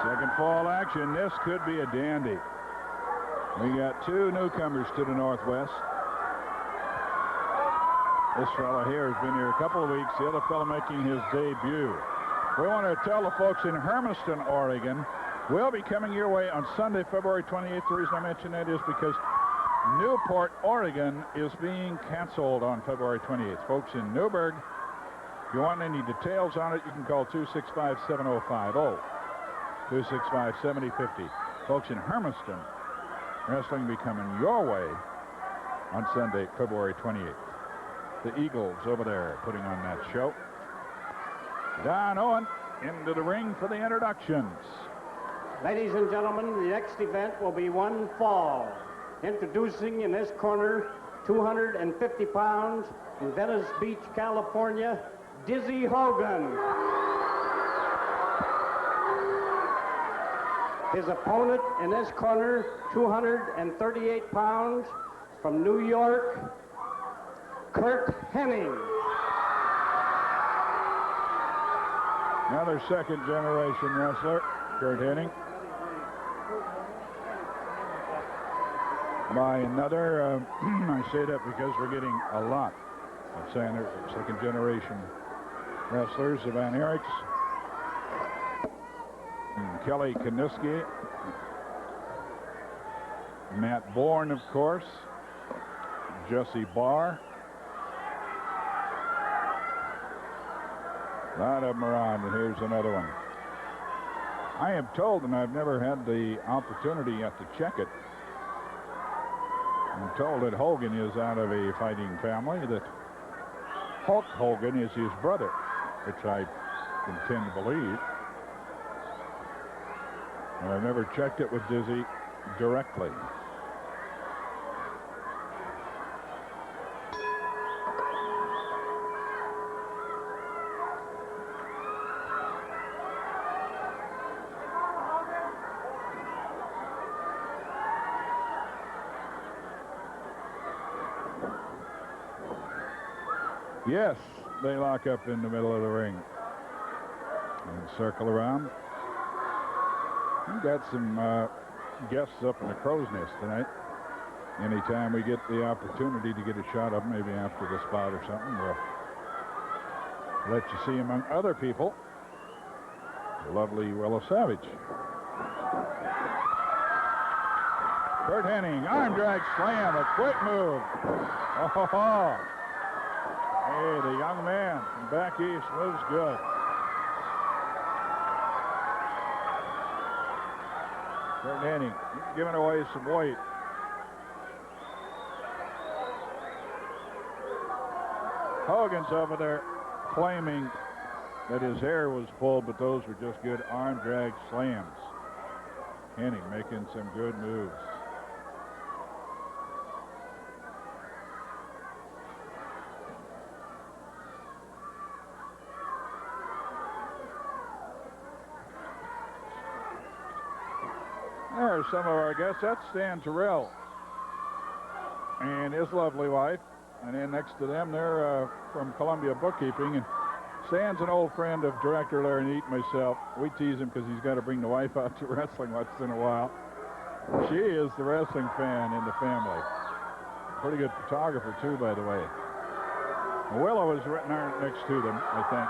Second fall action. This could be a dandy. We got two newcomers to the Northwest. This fellow here has been here a couple of weeks. The other fellow making his debut. We want to tell the folks in Hermiston, Oregon, we'll be coming your way on Sunday, February 28th. The reason I mention that is because Newport, Oregon is being canceled on February 28th. Folks in Newburgh, if you want any details on it, you can call 265-7050, 265-7050. Folks in Hermiston, wrestling will be coming your way on Sunday, February 28th. The Eagles over there putting on that show. Don Owen into the ring for the introductions. Ladies and gentlemen, the next event will be one fall. Introducing in this corner, 250 pounds, in Venice Beach, California, Dizzy Hogan. His opponent in this corner, 238 pounds, from New York, Curt Hennig. Another second-generation wrestler, Curt Hennig. By another, I say that because we're getting a lot of second-generation wrestlers. The Van Eriks, Kelly Kaniski, Matt Bourne, of course, Jesse Barr. A lot of them are on, and here's another one. I am told, and I've never had the opportunity yet to check it, I'm told that Hogan is out of a fighting family, that Hulk Hogan is his brother, which I intend to believe. And I've never checked it with Dizzy directly. Yes, they lock up in the middle of the ring and circle around. We've got some guests up in the crow's nest tonight. Anytime we get the opportunity to get a shot of them, maybe after the spot or something, we'll let you see among other people the lovely Willow Savage. Curt Hennig, arm drag slam, a quick move. Oh, ho, ho. Hey, the young man from back east moves good. Curt Hennig giving away some weight. Hogan's over there claiming that his hair was pulled, but those were just good arm drag slams. Hennig making some good moves. There are some of our guests. That's Stan Terrell and his lovely wife. And then next to them, they're from Columbia Bookkeeping. And Stan's an old friend of Director Larry Neat and myself. We tease him because he's got to bring the wife out to wrestling once in a while. She is the wrestling fan in the family. Pretty good photographer, too, by the way. Willow is right next to them, I think.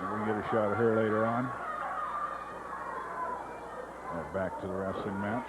And we can get a shot of her later on. Back to the wrestling match.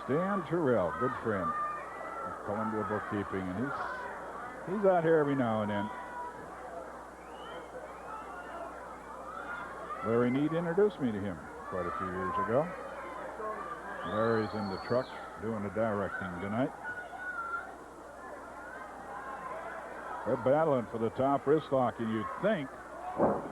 Stan Terrell, good friend of Columbia Bookkeeping, and he's out here every now and then. Larry Neat introduced me to him quite a few years ago. Larry's in the truck doing the directing tonight. They're battling for the top wrist lock, and you'd think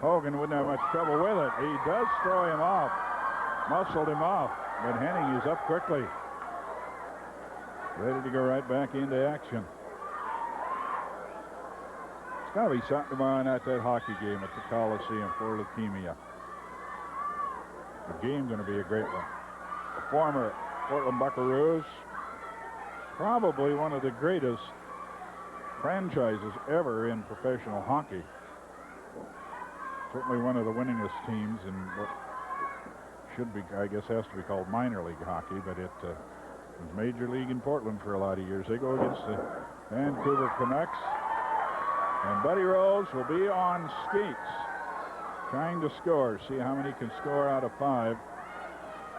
Hogan wouldn't have much trouble with it. He does throw him off, muscled him off, but Hennig is up quickly, ready to go right back into action. It's got to be something tomorrow night, that hockey game at the Coliseum for leukemia. The game's going to be a great one. The former Portland Buckaroos, probably one of the greatest franchises ever in professional hockey. Certainly one of the winningest teams in what should be, I guess, has to be called minor league hockey, but it was major league in Portland for a lot of years. They go against the Vancouver Canucks, and Buddy Rose will be on skates, trying to score, see how many can score out of 5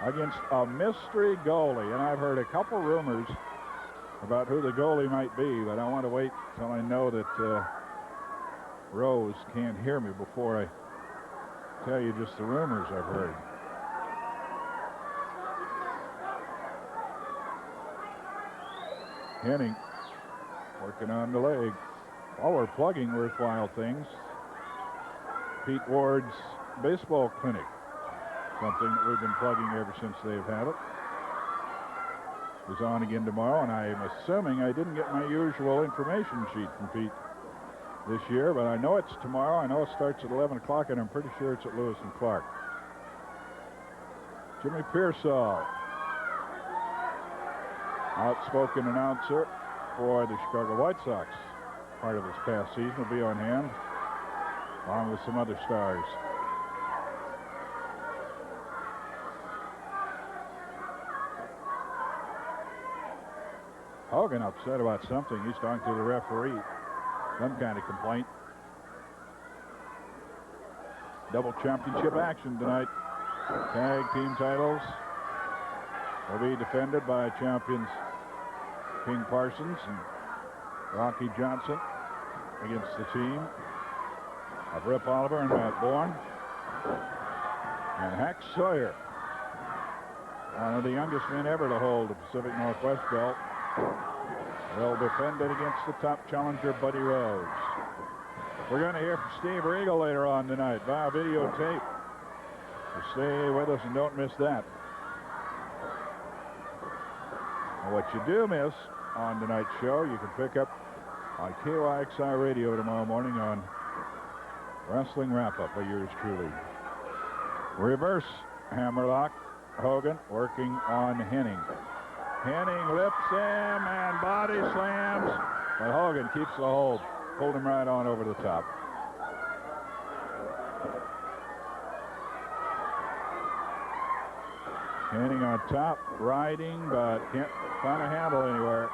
against a mystery goalie. And I've heard a couple rumors about who the goalie might be, but I want to wait till I know that Rose can't hear me before I tell you just the rumors I've heard. Hennig working on the leg. While we're plugging worthwhile things, Pete Ward's baseball clinic, something that we've been plugging ever since they've had it, is on again tomorrow, and I'm assuming I didn't get my usual information sheet from Pete this year, but I know it's tomorrow. I know it starts at 11 o'clock, and I'm pretty sure it's at Lewis and Clark. Jimmy Pearsall, outspoken announcer for the Chicago White Sox part of this past season, will be on hand, along with some other stars. Hogan upset about something. He's talking to the referee. Some kind of complaint. Double championship action tonight. Tag team titles will be defended by champions King Parsons and Rocky Johnson against the team of Rip Oliver and Matt Bourne. And Hack Sawyer, one of the youngest men ever to hold the Pacific Northwest belt, will defend it against the top challenger, Buddy Rose. We're going to hear from Steve Regal later on tonight via videotape. So stay with us and don't miss that. And what you do miss on tonight's show, you can pick up on KYXI Radio tomorrow morning on Wrestling Wrap-Up by yours truly. Reverse hammerlock. Hogan working on Hennig. Hennig lifts him and body slams, but Hogan keeps the hold. Pulled him right on over the top. Hennig on top, riding, but can't find a handle anywhere.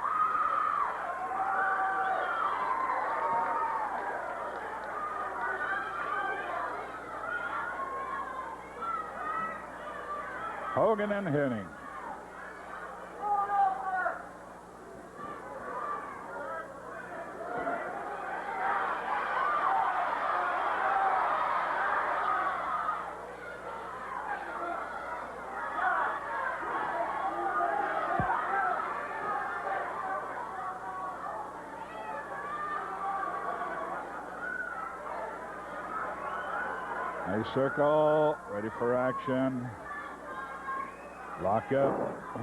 Hogan and Hennig. Nice circle, ready for action. Lock up.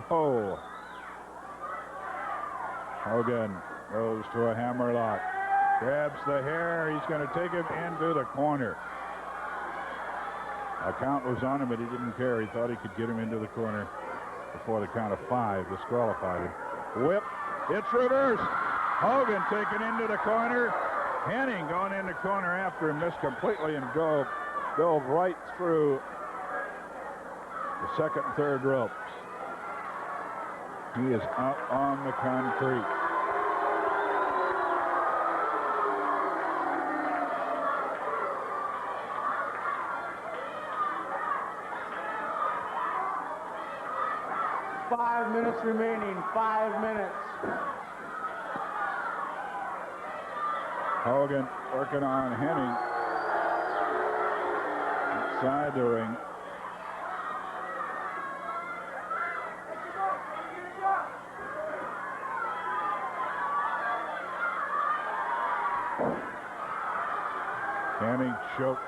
Oh. Hogan goes to a hammerlock. Grabs the hair. He's going to take him into the corner. A count was on him, but he didn't care. He thought he could get him into the corner before the count of 5 disqualified him. Whip. It's reversed. Hogan taken into the corner. Hennig going in the corner after him, missed completely and dove right through the second and third ropes. He is out on the concrete. Five minutes remaining. 5 minutes. Hogan working on Hennig outside the ring. Hennig choked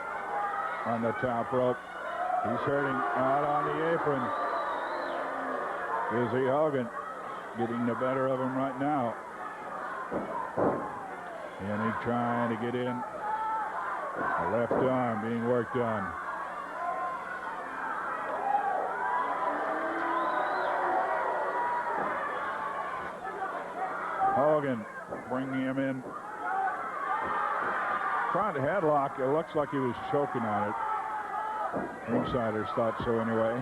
on the top rope. He's hurting out on the apron. Izzy Hogan getting the better of him right now. Hennig trying to get in. The left arm being worked on. Hogan bringing him in front headlock. It looks like he was choking on it. Ringsiders thought so anyway.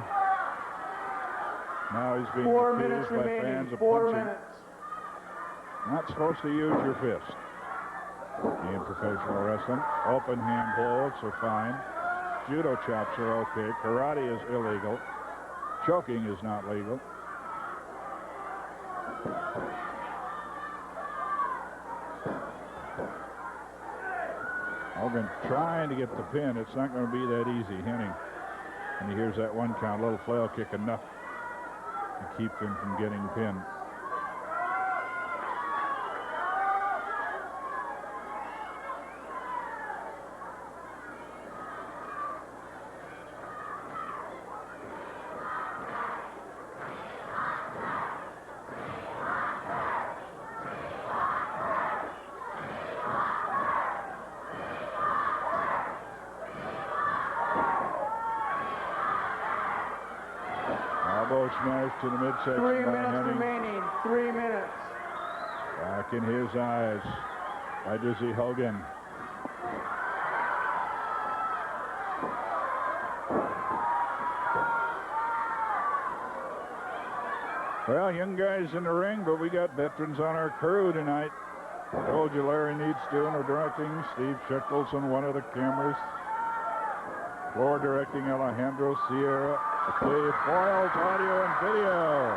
Now he's being 4 accused minutes by remaining. fans of 4 punching. minutes. Not supposed to use your fist in professional wrestling. Open hand holds are fine. Judo chops are okay. Karate is illegal. Choking is not legal. Hogan trying to get the pin. It's not going to be that easy. Hennig. And he hears that 1 count. Little flail kick enough to keep him from getting pinned. Elbow smash to the midsection 3 by minutes Hennig. remaining. 3 minutes. Back in his eyes by Dizzy Hogan. Well, young guys in the ring, but we got veterans on our crew tonight. I told you Larry Need's doing the directing. Steve Scheckles on one of the cameras. Floor directing Alejandro Sierra. Dave Boyles, audio and video.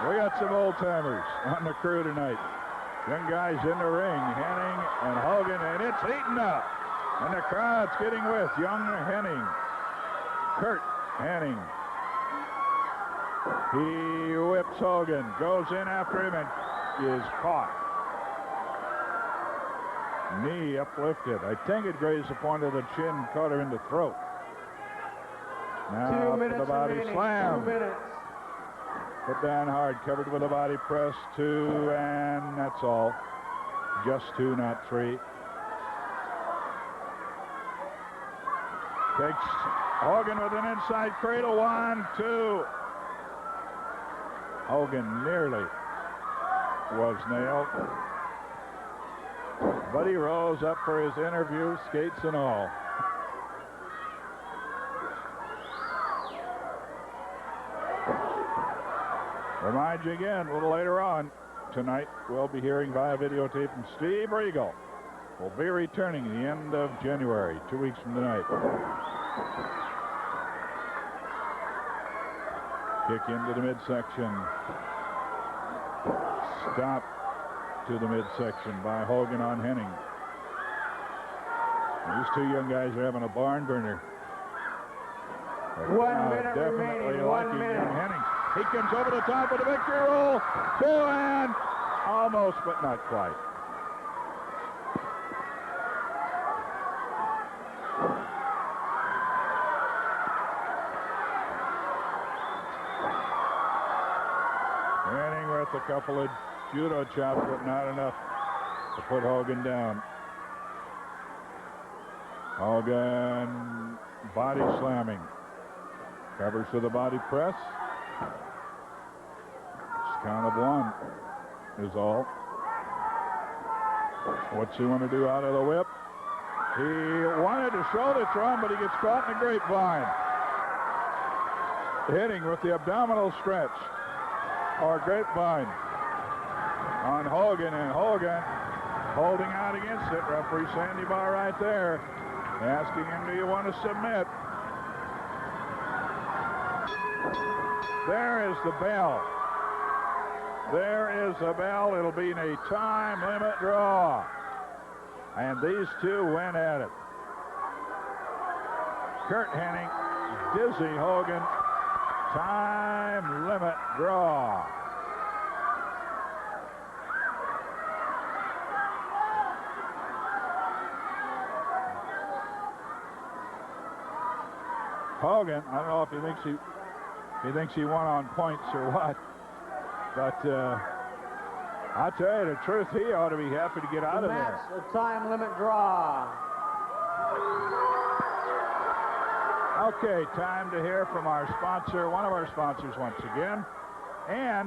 We got some old timers on the crew tonight. Young guys in the ring, Hennig and Hogan, and it's heating up. And the crowd's getting with young Hennig. Curt Hennig. He whips Hogan, goes in after him, and is caught. Knee uplifted. I think it grazed the point of the chin, caught her in the throat. Now 2 up to minutes the body remaining. slam. 2 minutes. Put down hard, covered with a body press, 2, and that's all. Just 2, not 3. Takes Hogan with an inside cradle, 1, 2. Hogan nearly was nailed. But he rose up for his interview, skates and all. Remind you again, a little later on tonight, we'll be hearing via videotape from Steve Regal. Will be returning the end of January, 2 weeks from tonight. Kick into the midsection. Stop to the midsection by Hogan on Hennig. These two young guys are having a barn burner. 1 minute Definitely remaining. 1 liking minute. young Hennig. He comes over the top with a victory roll. 2 and almost, but not quite. Hennig with a couple of judo chops, but not enough to put Hogan down. Hogan body slamming. Covers to the body press. Just count of 1 is all. What's he want to do out of the whip? He wanted to shoulder throw him, but he gets caught in the grapevine. Hitting with the abdominal stretch or grapevine on Hogan, and Hogan holding out against it. Referee Sandy Barr right there asking him, do you want to submit? There is the bell. There is the bell. It'll be a time limit draw. And these two went at it. Curt Hennig, Dizzy Hogan, time limit draw. Hogan, I don't know if he thinks he won on points or what, but I'll tell you the truth, he ought to be happy to get out of there. That's a time limit draw. Okay, time to hear from our sponsor, one of our sponsors once again, and